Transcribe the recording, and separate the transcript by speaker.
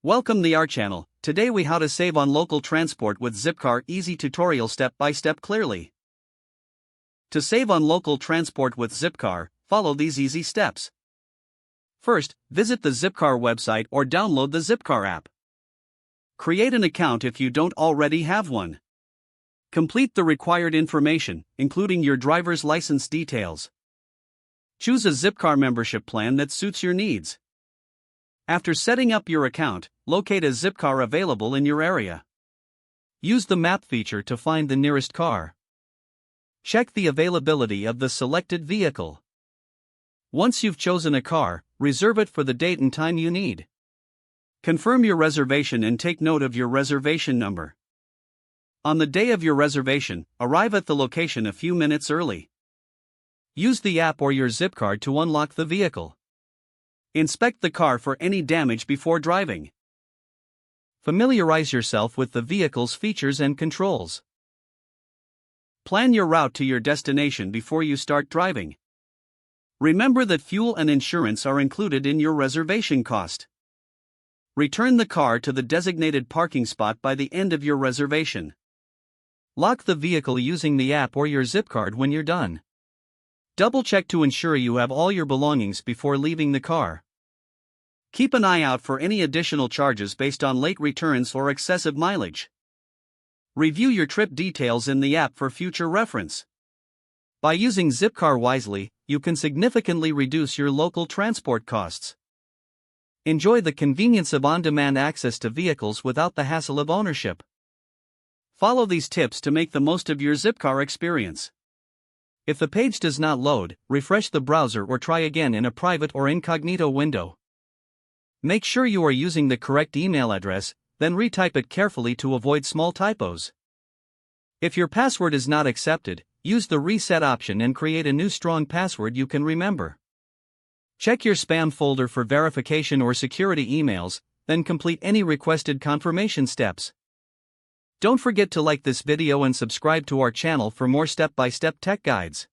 Speaker 1: Welcome to our channel. Today we how to save on local transport with Zipcar easy tutorial step by step clearly. To save on local transport with Zipcar, follow these easy steps. First, visit the Zipcar website or download the Zipcar app. Create an account if you don't already have one. Complete the required information, including your driver's license details. Choose a Zipcar membership plan that suits your needs. After setting up your account, locate a Zipcar available in your area. Use the map feature to find the nearest car. Check the availability of the selected vehicle. Once you've chosen a car, reserve it for the date and time you need. Confirm your reservation and take note of your reservation number. On the day of your reservation, arrive at the location a few minutes early. Use the app or your Zipcar to unlock the vehicle. Inspect the car for any damage before driving. Familiarize yourself with the vehicle's features and controls. Plan your route to your destination before you start driving. Remember that fuel and insurance are included in your reservation cost. Return the car to the designated parking spot by the end of your reservation. Lock the vehicle using the app or your Zipcar when you're done. Double-check to ensure you have all your belongings before leaving the car. Keep an eye out for any additional charges based on late returns or excessive mileage. Review your trip details in the app for future reference. By using Zipcar wisely, you can significantly reduce your local transport costs. Enjoy the convenience of on-demand access to vehicles without the hassle of ownership. Follow these tips to make the most of your Zipcar experience. If the page does not load, refresh the browser or try again in a private or incognito window. Make sure you are using the correct email address, then retype it carefully to avoid small typos. If your password is not accepted, use the reset option and create a new strong password you can remember. Check your spam folder for verification or security emails, then complete any requested confirmation steps. Don't forget to like this video and subscribe to our channel for more step-by-step tech guides.